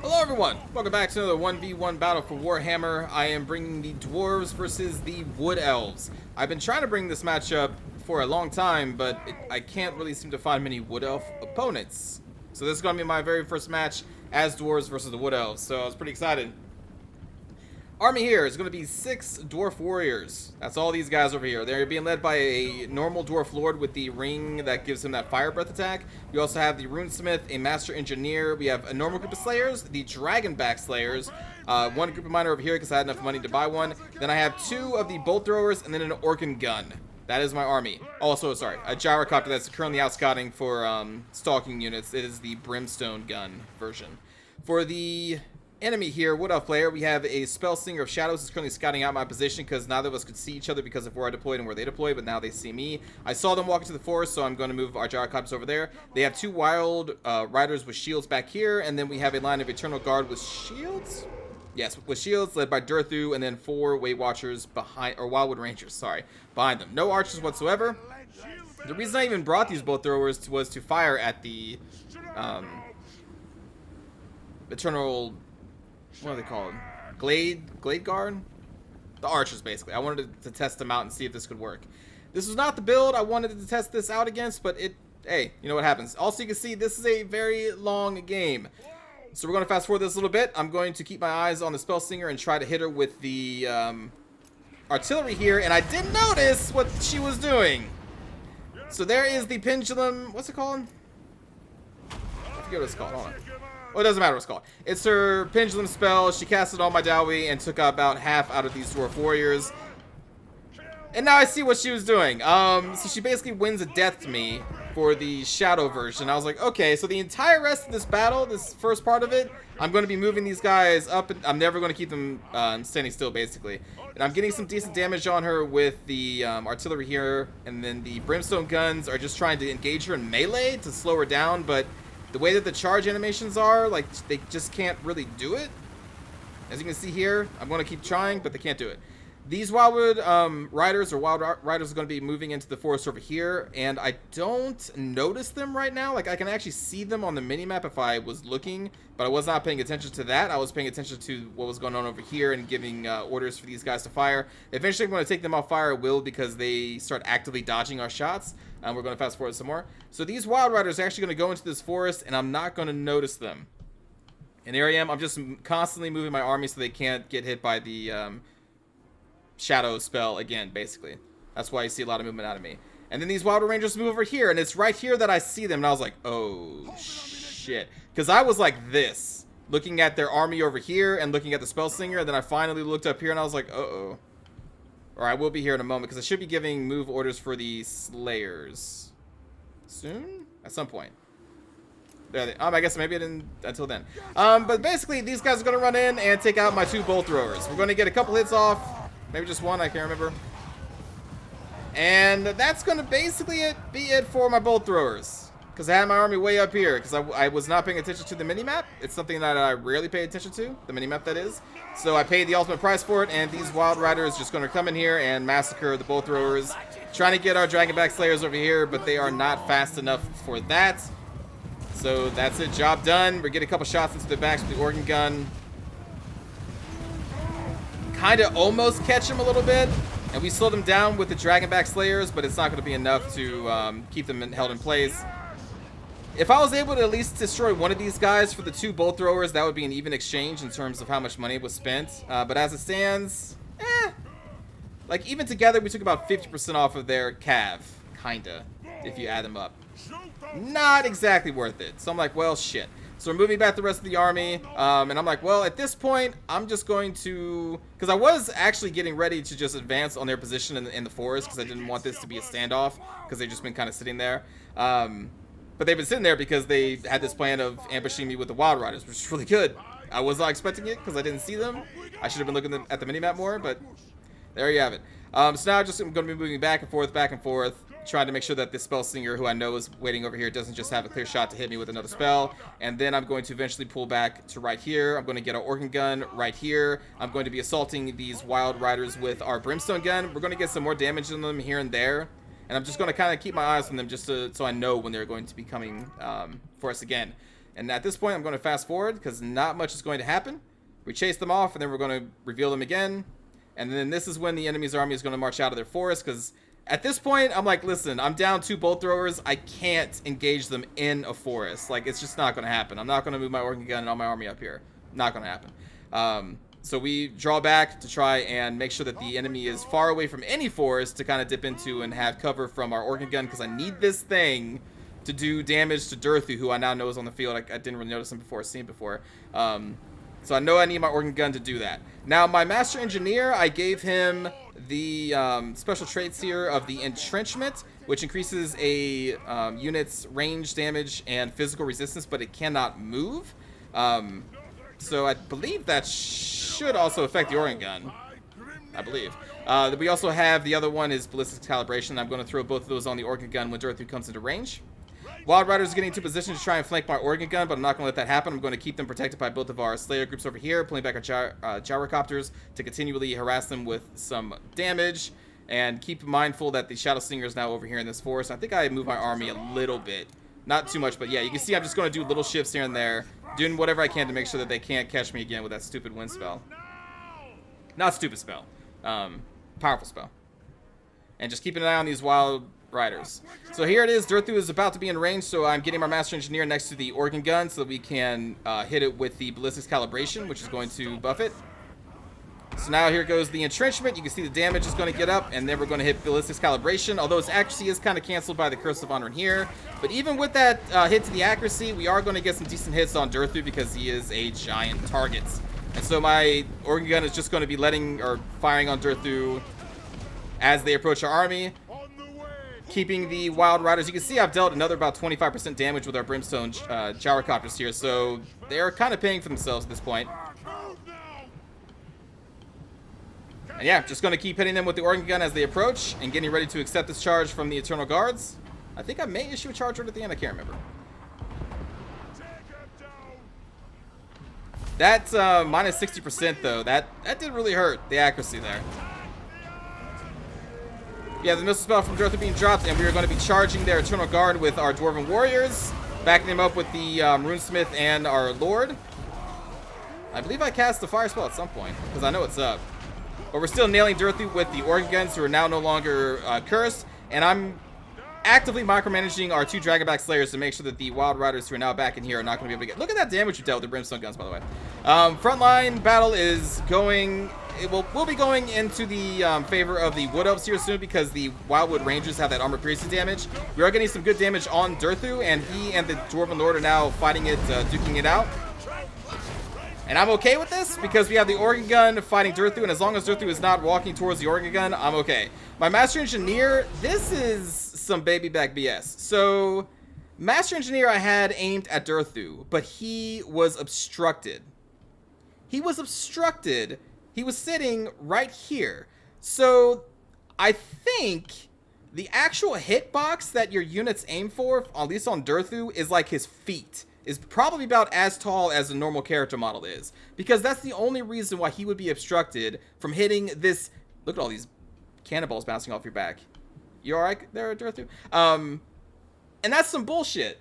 Hello everyone, welcome back to another 1v1 battle for Warhammer. I am bringing the Dwarves versus the Wood Elves. I've been trying to bring this matchup for a long time, but I can't really seem to find many Wood Elf opponents. So this is going to be my very first match as Dwarves versus the Wood Elves, so I was pretty excited. Army here is going to be 6 Dwarf Warriors. That's all these guys over here. They're being led by a normal Dwarf Lord with the ring that gives him that Fire Breath attack. We also have the Runesmith, a Master Engineer. We have a normal group of Slayers, the Dragonback Slayers. One group of miner over here because I had enough money to buy one. Then I have 2 of the Bolt Throwers and then an Orkan Gun. That is my army. Also, sorry, a Gyrocopter that's currently out scouting for stalking units. It is the Brimstone Gun version. For the enemy here, Wood Elf player, we have a Spellslinger of Shadows who's currently scouting out my position because neither of us could see each other because of where I deployed and where they deployed, but now they see me. I saw them walk into the forest, so I'm going to move our Gyrocopters over there. They have 2 Wild Riders with shields back here, and then we have a line of Eternal Guard with shields? Yes, with shields led by Durthu, and then 4 Weight Watchers behind, or Wildwood Rangers, sorry, behind them. No archers whatsoever. The reason I even brought these Bolt Throwers was to fire at the Eternal... what are they called? Glade Guard? The archers, basically. I wanted to test them out and see if this could work. This was not the build I wanted to test this out against, but hey, you know what happens. Also, you can see this is a very long game. So we're going to fast forward this a little bit. I'm going to keep my eyes on the Spellslinger and try to hit her with the artillery here, and I didn't notice what she was doing. So there is the pendulum. What's it called? I forget what it's called. Hold on. Well, it doesn't matter what it's called. It's her pendulum spell. She cast it on my Dawi and took about half out of these Dwarf Warriors. And now I see what she was doing. So she basically wins a death to me for the Shadow version. I was like, okay, so the entire rest of this battle, this first part of it, I'm going to be moving these guys up. And I'm never going to keep them standing still, basically. And I'm getting some decent damage on her with the artillery here. And then the Brimstone guns are just trying to engage her in melee to slow her down, but the way that the charge animations are, like, they just can't really do it. As you can see here, I'm going to keep trying, but they can't do it. These Wildwood Riders, or Wild Riders, are going to be moving into the forest over here, and I don't notice them right now. Like, I can actually see them on the minimap if I was looking, but I was not paying attention to that. I was paying attention to what was going on over here and giving orders for these guys to fire. Eventually, I'm going to take them off fire. I will, because they start actively dodging our shots. We're going to fast forward some more. So these Wild Riders are actually going to go into this forest, and I'm not going to notice them. And here I am. I'm just constantly moving my army so they can't get hit by the Shadow spell again, basically. That's why you see a lot of movement out of me. And then these Wild Rangers move over here, and it's right here that I see them, and I was like, oh, shit. Because I was like this, looking at their army over here and looking at the Spellslinger, and then I finally looked up here, and I was like, uh-oh. Or I will be here in a moment, because I should be giving move orders for the Slayers soon? At some point. There they, I guess maybe I didn't until then. But basically, these guys are going to run in and take out my 2 Bolt Throwers. We're going to get a couple hits off. Maybe just one, I can't remember. And that's going to basically be it for my Bolt Throwers. Because I had my army way up here. Because I was not paying attention to the minimap. It's something that I rarely pay attention to. The minimap, that is. So I paid the ultimate price for it. And these Wild Riders just going to come in here and massacre the Bolt Throwers. Trying to get our Dragonback Slayers over here. But they are not fast enough for that. So that's it. Job done. We're getting a couple shots into the backs with the Orkan Gun. Kind of almost catch him a little bit, and we slow them down with the Dragonback Slayers, but it's not going to be enough to keep them held in place. If I was able to at least destroy one of these guys for the 2 Bolt Throwers, that would be an even exchange in terms of how much money was spent. But as it stands, like, even together, we took about 50% off of their cav, kinda, if you add them up. Not exactly worth it. So I'm like, well, shit. So we're moving back the rest of the army, and I'm like, well, at this point, I'm just going to... Because I was actually getting ready to just advance on their position in the forest, because I didn't want this to be a standoff, because they've just been kind of sitting there. But they've been sitting there because they had this plan of ambushing me with the Wild Riders, which is really good. I was not expecting it, because I didn't see them. I should have been looking at the minimap more, but there you have it. So now I'm just going to be moving back and forth, trying to make sure that this Spellslinger, who I know is waiting over here, doesn't just have a clear shot to hit me with another spell. And then I'm going to eventually pull back to right here. I'm going to get our Orkan Gun right here. I'm going to be assaulting these Wild Riders with our Brimstone Gun. We're going to get some more damage on them here and there. And I'm just going to kind of keep my eyes on them just so I know when they're going to be coming for us again. And at this point, I'm going to fast forward because not much is going to happen. We chase them off, and then we're going to reveal them again. And then this is when the enemy's army is going to march out of their forest, because at this point, I'm like, listen, I'm down 2 bolt throwers. I can't engage them in a forest. Like, it's just not going to happen. I'm not going to move my organ gun and all my army up here. Not going to happen. So we draw back to try and make sure that the enemy is far away from any forest to kind of dip into and have cover from our organ gun, because I need this thing to do damage to Durthu, who I now know is on the field. I didn't really notice him before, seen before. So I know I need my organ gun to do that. Now, my Master Engineer, I gave him the special traits here of the Entrenchment, which increases a unit's range, damage, and physical resistance, but it cannot move. So I believe that should also affect the organ gun. I believe. We also have the other one is Ballistic Calibration. I'm going to throw both of those on the organ gun when Durthu comes into range. Wild Riders are getting into position to try and flank my organ gun, but I'm not going to let that happen. I'm going to keep them protected by both of our Slayer groups over here, pulling back our gyrocopters to continually harass them with some damage, and keep mindful that the Shadow Slinger is now over here in this forest. I think I moved my army a little bit. Not too much, but yeah, you can see I'm just going to do little shifts here and there, doing whatever I can to make sure that they can't catch me again with that stupid wind spell. Not stupid spell. Powerful spell. And just keeping an eye on these Wild Riders. So here it is. Durthu is about to be in range, so I'm getting my Master Engineer next to the organ gun so that we can hit it with the Ballistics Calibration, which is going to buff it. So now here goes the Entrenchment. You can see the damage is going to get up, and then we're going to hit Ballistics Calibration, although its accuracy is kind of canceled by the Curse of Honor in here. But even with that hit to the accuracy, we are going to get some decent hits on Durthu because he is a giant target. And so my organ gun is just going to be firing on Durthu as they approach our army, keeping the Wild Riders. You can see I've dealt another about 25% damage with our Brimstone gyrocopters here, so they're kind of paying for themselves at this point. And yeah, just going to keep hitting them with the organ gun as they approach and getting ready to accept this charge from the Eternal Guards. I think I may issue a charge order at the end. I can't remember. That's minus 60% though. That did really hurt, the accuracy there. Yeah, the missile spell from Durthu being dropped, and we are going to be charging their Eternal Guard with our Dwarven Warriors, backing them up with the Runesmith and our Lord. I believe I cast the fire spell at some point, because I know it's up. But we're still nailing Durthu with the organ guns, who are now no longer cursed, and I'm actively micromanaging our 2 Dragonback Slayers to make sure that the Wild Riders who are now back in here are not going to be able to get... Look at that damage we dealt with the Brimstone guns, by the way. Frontline battle is going... We'll be going into the favor of the Wood Elves here soon, because the Wildwood Rangers have that armor piercing damage. We are getting some good damage on Durthu, and he and the Dwarven Lord are now fighting it, duking it out. And I'm okay with this, because we have the organ gun fighting Durthu, and as long as Durthu is not walking towards the organ gun, I'm okay. My Master Engineer, this is some baby back BS. So, Master Engineer I had aimed at Durthu, but he was obstructed. He was obstructed. He was sitting right here. So, I think the actual hitbox that your units aim for, at least on Durthu, is like his feet. Is probably about as tall as a normal character model is. Because that's the only reason why he would be obstructed from hitting this... Look at all these cannonballs bouncing off your back. You alright there, Durthu? And that's some bullshit.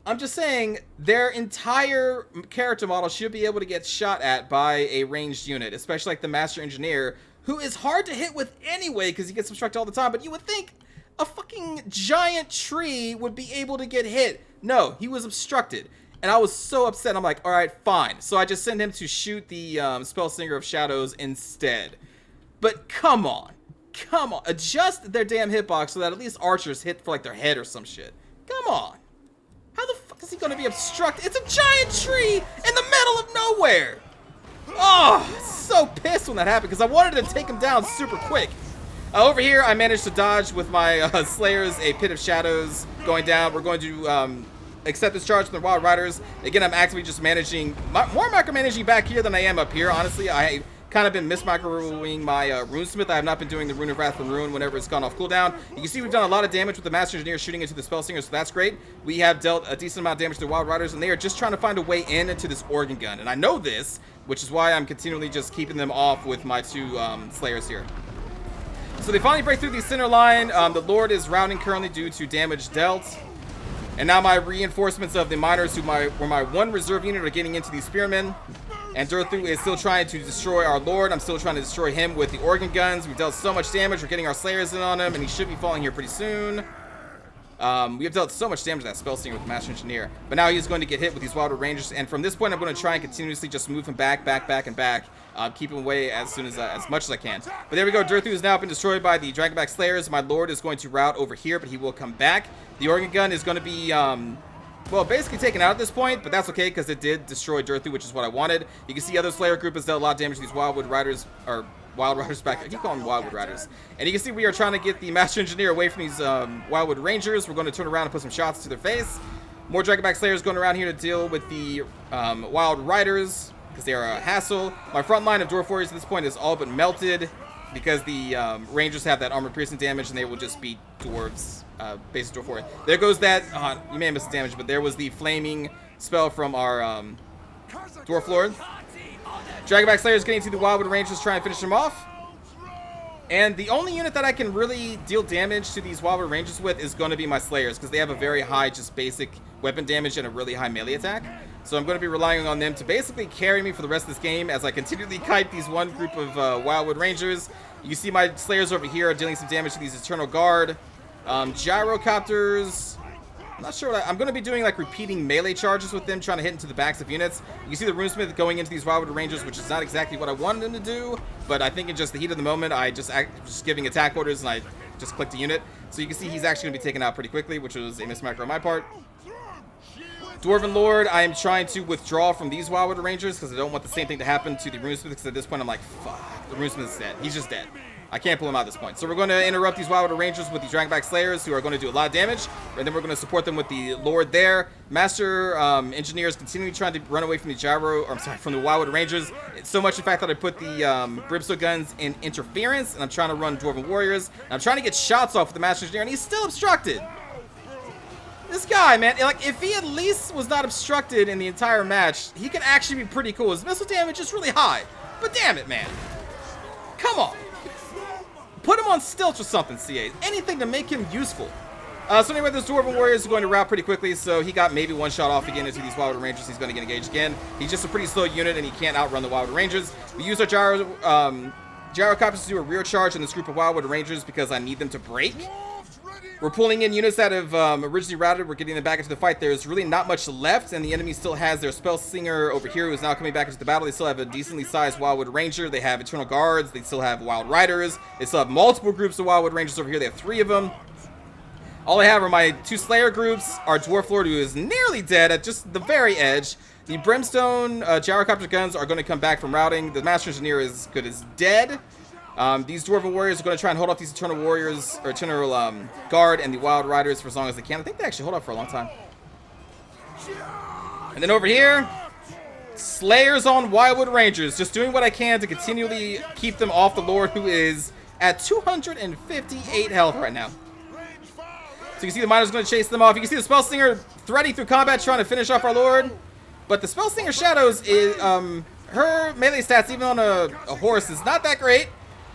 I'm just saying, their entire character model should be able to get shot at by a ranged unit, especially like the Master Engineer, who is hard to hit with anyway because he gets obstructed all the time, but you would think a fucking giant tree would be able to get hit. No, he was obstructed, and I was so upset. I'm like, alright, fine. So I just sent him to shoot the Spellslinger of Shadows instead. But come on. Come on. Adjust their damn hitbox so that at least archers hit for like their head or some shit. Come on. How the fuck is he going to be obstructed? It's a giant tree in the middle of nowhere. Oh, so pissed when that happened because I wanted to take him down super quick. Over here, I managed to dodge with my Slayers a Pit of Shadows going down. We're going to accept this charge from the Wild Riders. Again, I'm actively just managing, more micromanaging back here than I am up here. Honestly, I kind of been mismicroing my Runesmith. I have not been doing the Rune of Wrath and Ruin whenever it's gone off cooldown. You can see we've done a lot of damage with the Master Engineer shooting into the Spellslinger, so that's great. We have dealt a decent amount of damage to the Wild Riders, and they are just trying to find a way in into this organ gun. And I know this, which is why I'm continually just keeping them off with my 2 Slayers here. So they finally break through the center line. The Lord is routing currently due to damage dealt. And now my reinforcements of the miners, who were my one reserve unit, are getting into these spearmen. And Durthu is still trying to destroy our lord. I'm still trying to destroy him with the organ guns. We've dealt so much damage. We're getting our slayers in on him, and he should be falling here pretty soon. We have dealt so much damage to that spell stinger with the Master Engineer. But now he's going to get hit with these Wildwood Rangers. And from this point, I'm going to try and continuously just move him back, and back. Keep him away as much as I can. But there we go. Durthu has now been destroyed by the Dragonback Slayers. My lord is going to rout over here, but he will come back. The organ gun is going to be... well, basically taken out at this point, but that's okay because it did destroy Durthu, which is what I wanted. You can see other Slayer group has dealt a lot of damage to these Wildwood Riders, or Wild Riders back. I keep calling them Wildwood Riders. And you can see we are trying to get the Master Engineer away from these Wildwood Rangers. We're going to turn around and put some shots to their face. More Dragonback Slayers going around here to deal with the Wild Riders because they are a hassle. My front line of Dwarf Warriors at this point is all but melted because the Rangers have that armor piercing damage and they will just beat Dwarves. Basic Dwarf Warrior. There goes that. You may have missed the damage, but there was the flaming spell from our Dwarf Lord. Dragonback Slayers getting to the Wildwood Rangers, trying to finish them off. And the only unit that I can really deal damage to these Wildwood Rangers with is going to be my Slayers, because they have a very high, just basic weapon damage and a really high melee attack. So I'm going to be relying on them to basically carry me for the rest of this game as I continually kite these one group of Wildwood Rangers. You see my Slayers over here are dealing some damage to these Eternal Guard. Gyrocopters, I'm not sure what I'm going to be doing, like repeating melee charges with them, trying to hit into the backs of units. You can see the Runesmith going into these Wildwood Rangers, which is not exactly what I wanted him to do, but I think in just the heat of the moment, I just giving attack orders and I just clicked a unit. So you can see he's actually going to be taken out pretty quickly, which was a mismacro on my part. Dwarven Lord, I am trying to withdraw from these Wildwood Rangers because I don't want the same thing to happen to the Runesmith, because at this point I'm like, fuck, the Runesmith is dead. He's just dead. I can't pull him out at this point. So we're going to interrupt these Wildwood Rangers with the Dragonback Slayers, who are going to do a lot of damage. And then we're going to support them with the Lord there. Master Engineers continuing trying to run away from the from the Wildwood Rangers. It's so much, in fact, that I put the Brimstone guns in interference, and I'm trying to run Dwarven Warriors. And I'm trying to get shots off with the Master Engineer, and he's still obstructed. This guy, man, like, if he at least was not obstructed in the entire match, he could actually be pretty cool. His missile damage is really high. But damn it, man. Come on. Put him on stilts or something, CA. Anything to make him useful. So anyway, this Dwarven Warrior is going to rout pretty quickly, so he got maybe one shot off again into these Wildwood Rangers. He's going to get engaged again. He's just a pretty slow unit, and he can't outrun the Wildwood Rangers. We use our Gyrocopters to do a rear charge on this group of Wildwood Rangers because I need them to break. We're pulling in units that have originally routed. We're getting them back into the fight. There's really not much left, and the enemy still has their Spell Slinger over here, who's now coming back into the battle. They still have a decently sized Wildwood Ranger. They have Eternal Guards. They still have Wild Riders. They still have multiple groups of Wildwood Rangers over here. They have 3 of them. All I have are my 2 Slayer groups. Our Dwarf Lord, who is nearly dead at just the very edge. The Brimstone Gyrocopter guns are going to come back from routing. The Master Engineer is good as dead. These Dwarven Warriors are going to try and hold off these Eternal Warriors, or Eternal Guard and the Wild Riders for as long as they can. I think they actually hold off for a long time. And then over here, Slayers on Wildwood Rangers. Just doing what I can to continually keep them off the Lord, who is at 258 health right now. So you can see the Miner's going to chase them off. You can see the Spell Slinger threading through combat, trying to finish off our Lord. But the Spell Slinger Shadows, is, her melee stats, even on a horse, is not that great.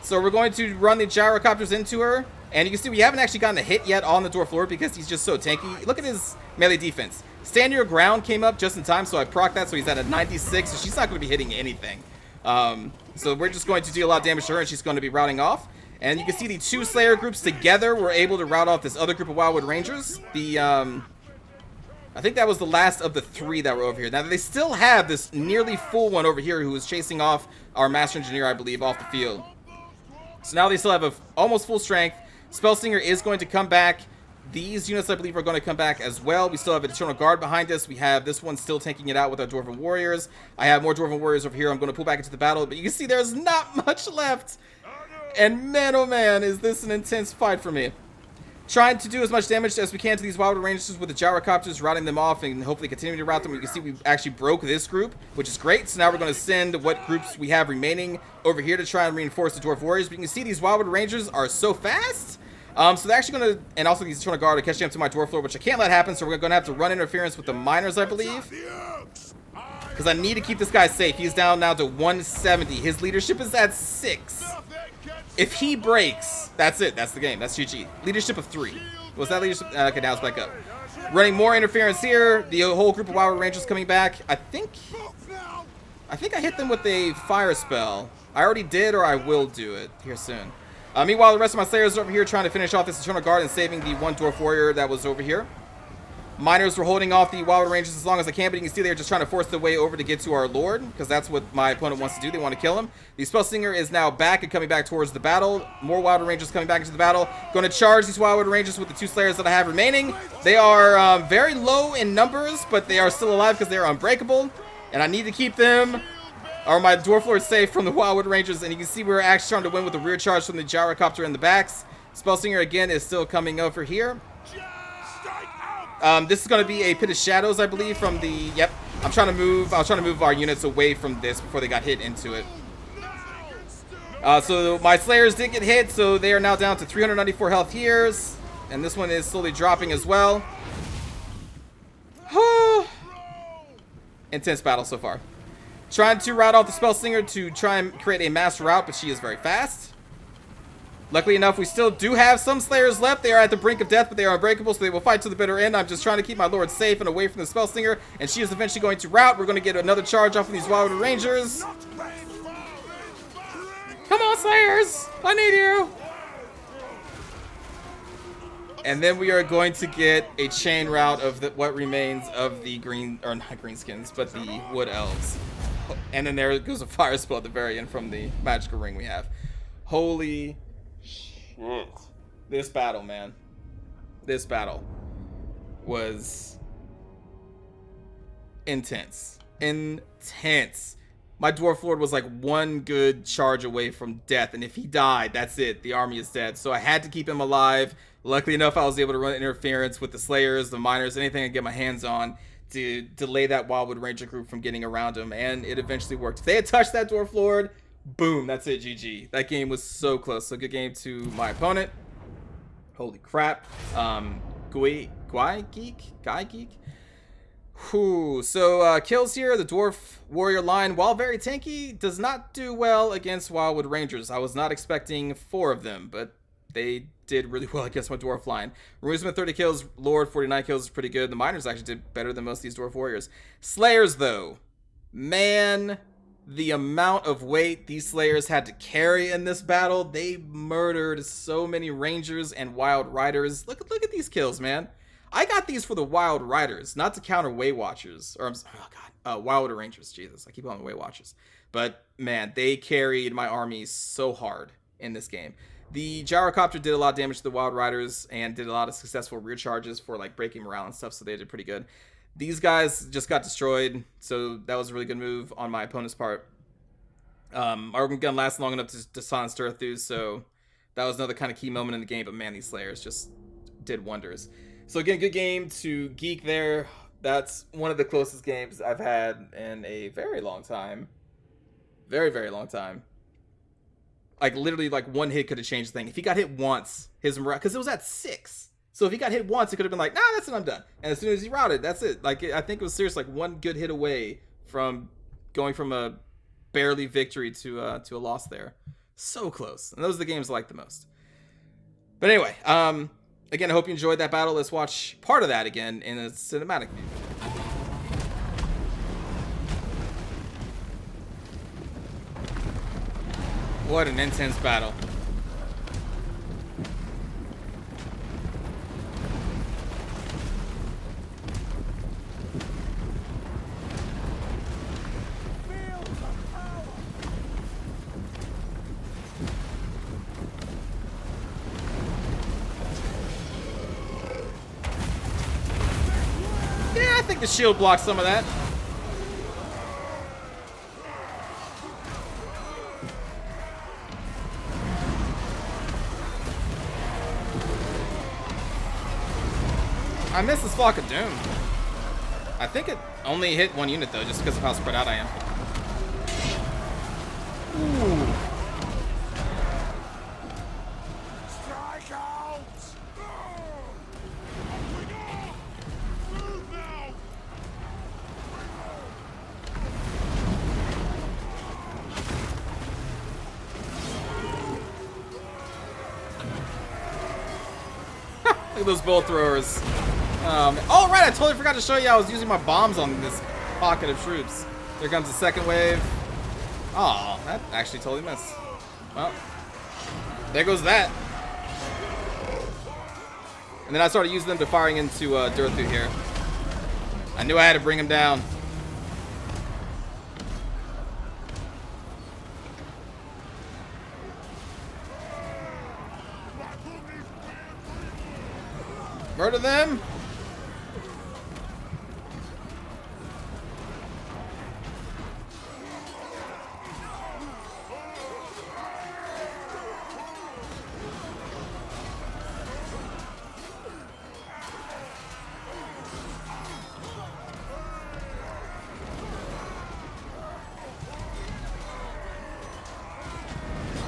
So we're going to run the Gyrocopters into her. And you can see we haven't actually gotten a hit yet on the Dwarf Lord because he's just so tanky. Look at his melee defense. Stand Your Ground came up just in time, so I proc that, so he's at a 96. So she's not going to be hitting anything. So we're just going to deal a lot of damage to her, and she's going to be routing off. And you can see the 2 Slayer groups together were able to rout off this other group of Wildwood Rangers. I think that was the last of the 3 that were over here. Now, they still have this nearly full one over here who is chasing off our Master Engineer, I believe, off the field. So now they still have a almost full strength. Spell Slinger is going to come back. These units, I believe, are going to come back as well. We still have an Eternal Guard behind us. We have this one still tanking it out with our Dwarven Warriors. I have more Dwarven Warriors over here. I'm going to pull back into the battle. But you can see there's not much left. And man, oh man, is this an intense fight for me. Trying to do as much damage as we can to these Wildwood Rangers with the Gyrocopters, routing them off and hopefully continuing to rout them. You can see we actually broke this group, which is great. So now we're going to send what groups we have remaining over here to try and reinforce the Dwarf Warriors. But you can see these Wildwood Rangers are so fast. So they're actually going to, and also these Eternal Guard are catching up to my Dwarf Lord, which I can't let happen. So we're going to have to run interference with the Miners, I believe. Because I need to keep this guy safe. He's down now to 170. His leadership is at 6. If he breaks, that's it. That's the game. That's GG. Leadership of 3. Was that leadership? Okay, now it's back up. Running more interference here. The whole group of Wild Rangers coming back. I think I hit them with a fire spell. I already did, or I will do it here soon. Meanwhile, the rest of my Slayers are over here trying to finish off this Eternal Guard and saving the one Dwarf Warrior that was over here. Miners were holding off the Wild Rangers as long as they can, but you can see they're just trying to force their way over to get to our Lord, because that's what my opponent wants to do. They want to kill him. The Spell Singer is now back and coming back towards the battle. More Wild Rangers coming back into the battle. Going to charge these Wild Rangers with the 2 Slayers that I have remaining. They are very low in numbers, but they are still alive because they are unbreakable. And I need to keep them, or my Dwarf Lord, safe from the Wild Rangers. And you can see we're actually trying to win with the rear charge from the Gyrocopter in the backs. Spell Singer again is still coming over here. This is going to be a Pit of Shadows, I believe, from the... Yep. I was trying to move our units away from this before they got hit into it. So my Slayers did get hit, so they are now down to 394 health here. And this one is slowly dropping as well. Intense battle so far. Trying to rout off the Spell Singer to try and create a mass rout, but she is very fast. Luckily enough, we still do have some Slayers left. They are at the brink of death, but they are unbreakable, so they will fight to the bitter end. I'm just trying to keep my Lord safe and away from the Spell Singer, and she is eventually going to rout. We're going to get another charge off of these Wild Rangers. Come on, Slayers! I need you! And then we are going to get a chain rout of what remains of the green, or not greenskins, but the Wood Elves. And then there goes a fire spell at the very end from the magical ring we have. Holy shit. This battle, man. This battle was intense. Intense. My Dwarf Lord was like one good charge away from death, and if he died, that's it. The army is dead. So I had to keep him alive. Luckily enough, I was able to run interference with the Slayers, the Miners, anything I could get my hands on to delay that Wildwood Ranger group from getting around him, and it eventually worked. If they had touched that Dwarf Lord, boom, that's it, GG. That game was so close. So good game to my opponent. Holy crap. Guy Geek? Whew. So kills here. The Dwarf Warrior line, while very tanky, does not do well against Wildwood Rangers. I was not expecting 4 of them, but they did really well against my Dwarf line. Runesmith 30 kills, Lord 49 kills is pretty good. The Miners actually did better than most of these Dwarf Warriors. Slayers, though. Man, the amount of weight these Slayers had to carry in this battle. They murdered so many Rangers and Wild Riders. Look at these kills, man. I got these for the Wild Riders, not to counter Way Watchers. Or, Wild Rangers. Jesus, I keep calling them Way Watchers. But, man, they carried my army so hard in this game. The Gyrocopter did a lot of damage to the Wild Riders and did a lot of successful rear charges for, like, breaking morale and stuff, so they did pretty good. These guys just got destroyed, so that was a really good move on my opponent's part. Our gun lasted long enough to silence Sturthus, so that was another kind of key moment in the game, but man, these Slayers just did wonders. So again, good game to Geek there. That's one of the closest games I've had in a very long time. Very, very long time. Like, literally, like, one hit could have changed the thing. If he got hit once, his morale, because it was at 6. So if he got hit once, it could have been like, nah, that's it, I'm done. And as soon as he routed, that's it. Like, I think it was seriously like one good hit away from going from a barely victory to a loss there. So close. And those are the games I like the most. But anyway, again, I hope you enjoyed that battle. Let's watch part of that again in a cinematic view. What an intense battle. Yeah, I think the shield blocks some of that. I missed this Flock of Doom. I think it only hit one unit, though, just because of how spread out I am. Ooh. Strike out! Look at those bolt throwers. Oh, right, I totally forgot to show you I was using my bombs on this pocket of troops. There comes the second wave. Oh, that actually totally missed. Well, there goes that. And then I started using them to firing into dirt through here. I knew I had to bring him down. Murder them!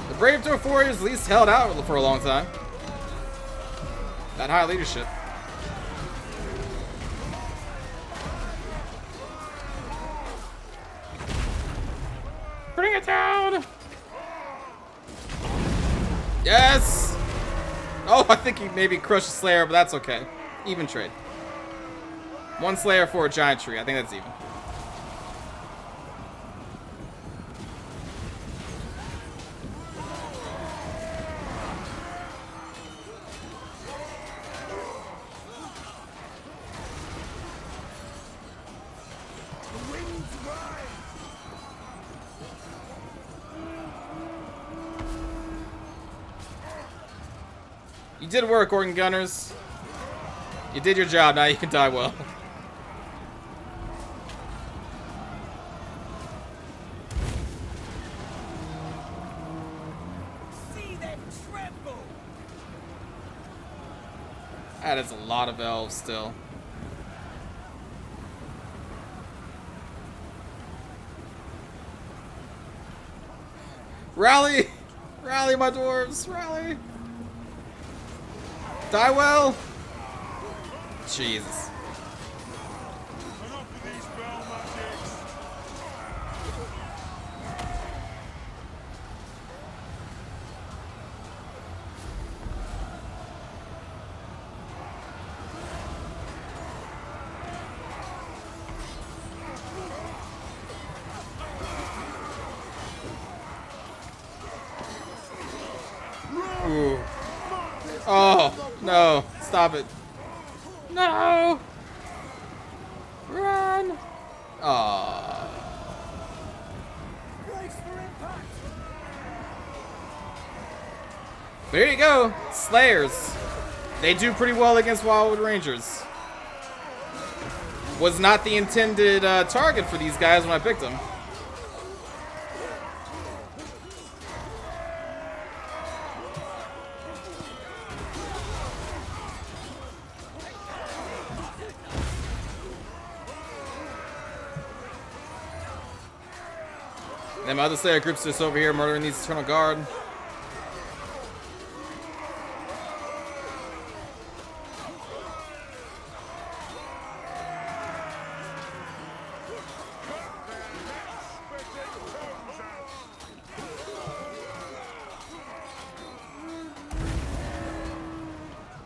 The Brave Dwarf Warriors at least held out for a long time. That high leadership. Bring it down! Yes! Oh, I think he maybe crushed a Slayer, but that's okay. Even trade. One Slayer for a giant tree. I think that's even. You did work, Organ Gunners. You did your job, now you can die well. See them tremble. That is a lot of elves still. Rally! Rally, my dwarves! Rally! Die well! Jesus. Ooh. Oh, no. Stop it. No! Run! Aww. There you go. Slayers. They do pretty well against Wildwood Rangers. Was not the intended target for these guys when I picked them. Then my other Slayer group's just over here murdering these Eternal Guard.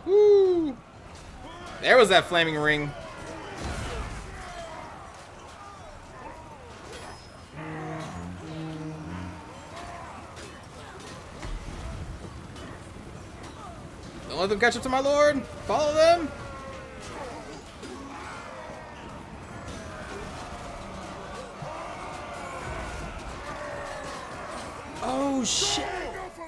Woo! There was that flaming ring. Don't let them catch up to my lord. Follow them. Oh shit.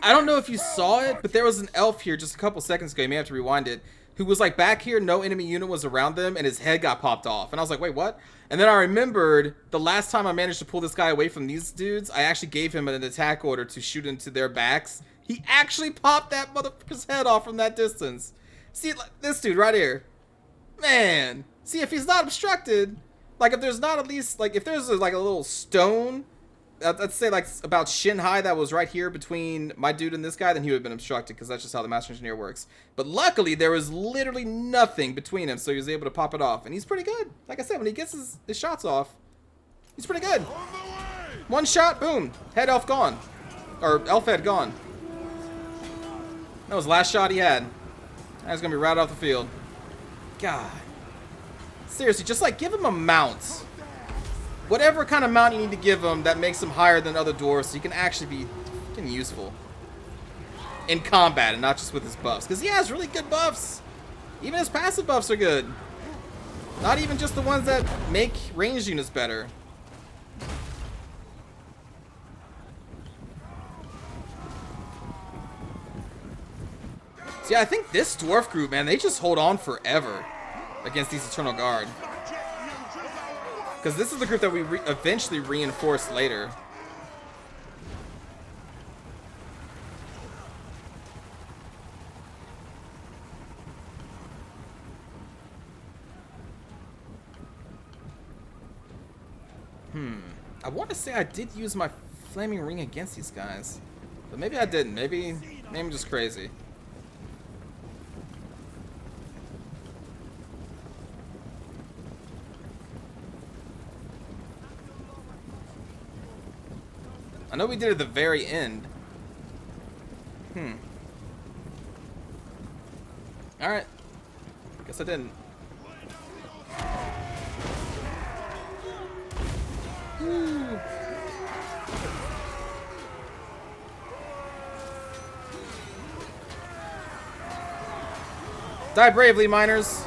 I don't know if you saw it, but there was an elf here just a couple seconds ago. You may have to rewind it. Who was like back here, no enemy unit was around them, and his head got popped off. And I was like, wait, what? And then I remembered the last time I managed to pull this guy away from these dudes, I actually gave him an attack order to shoot into their backs. He actually popped that motherfucker's head off from that distance. See, this dude right here. Man. See, if he's not obstructed, like if there's not at least, like if there's like a little stone, let's say like about shin high that was right here between my dude and this guy, then he would have been obstructed because that's just how the Master Engineer works. But luckily, there was literally nothing between him, so he was able to pop it off. And he's pretty good. Like I said, when he gets his shots off, he's pretty good. One shot, boom. Head elf gone. Or elf head gone. That was the last shot he had. That was going to be right off the field. God. Seriously, just like give him a mount. Whatever kind of mount you need to give him that makes him higher than other dwarves so he can actually be fucking useful in combat and not just with his buffs. Because he has really good buffs. Even his passive buffs are good. Not even just the ones that make ranged units better. See, I think this dwarf group, man, they just hold on forever against these Eternal Guard. Because this is the group that we eventually reinforce later. I want to say I did use my Flaming Ring against these guys. But maybe I didn't. Maybe I'm just crazy. I know we did it at the very end. Alright. Guess I didn't. Woo. Die bravely, miners.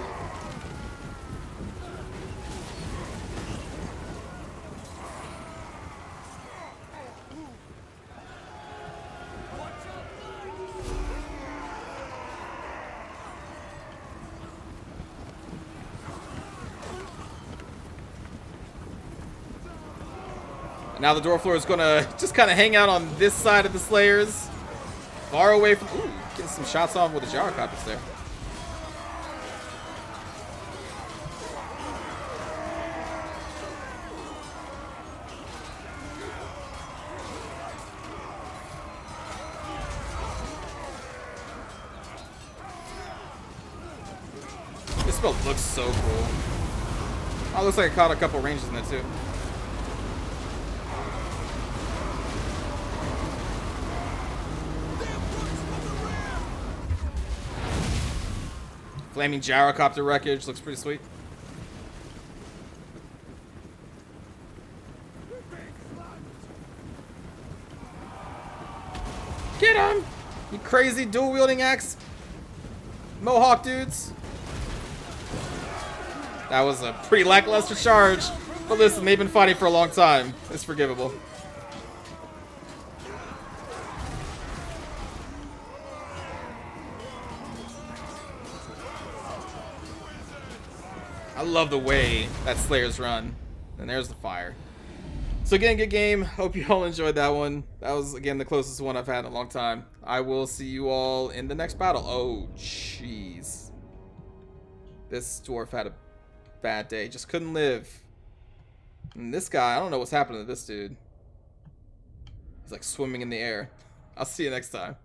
And now the Dwarf Lord is gonna just kind of hang out on this side of the Slayers, far away from. Ooh, getting some shots off with the Gyrocopters there. This spell looks so cool. Oh, looks like I caught a couple ranges in there too. Flaming Gyrocopter wreckage looks pretty sweet. Get him! You crazy dual wielding axe Mohawk dudes. That was a pretty lackluster charge. But listen, they've been fighting for a long time. It's forgivable. I love the way that Slayers run. And there's the fire. So again, good game. Hope you all enjoyed that one. That was, again, the closest one I've had in a long time. I will see you all in the next battle. Oh, jeez. This dwarf had a bad day. Just couldn't live. And this guy, I don't know what's happening to this dude. He's like swimming in the air. I'll see you next time.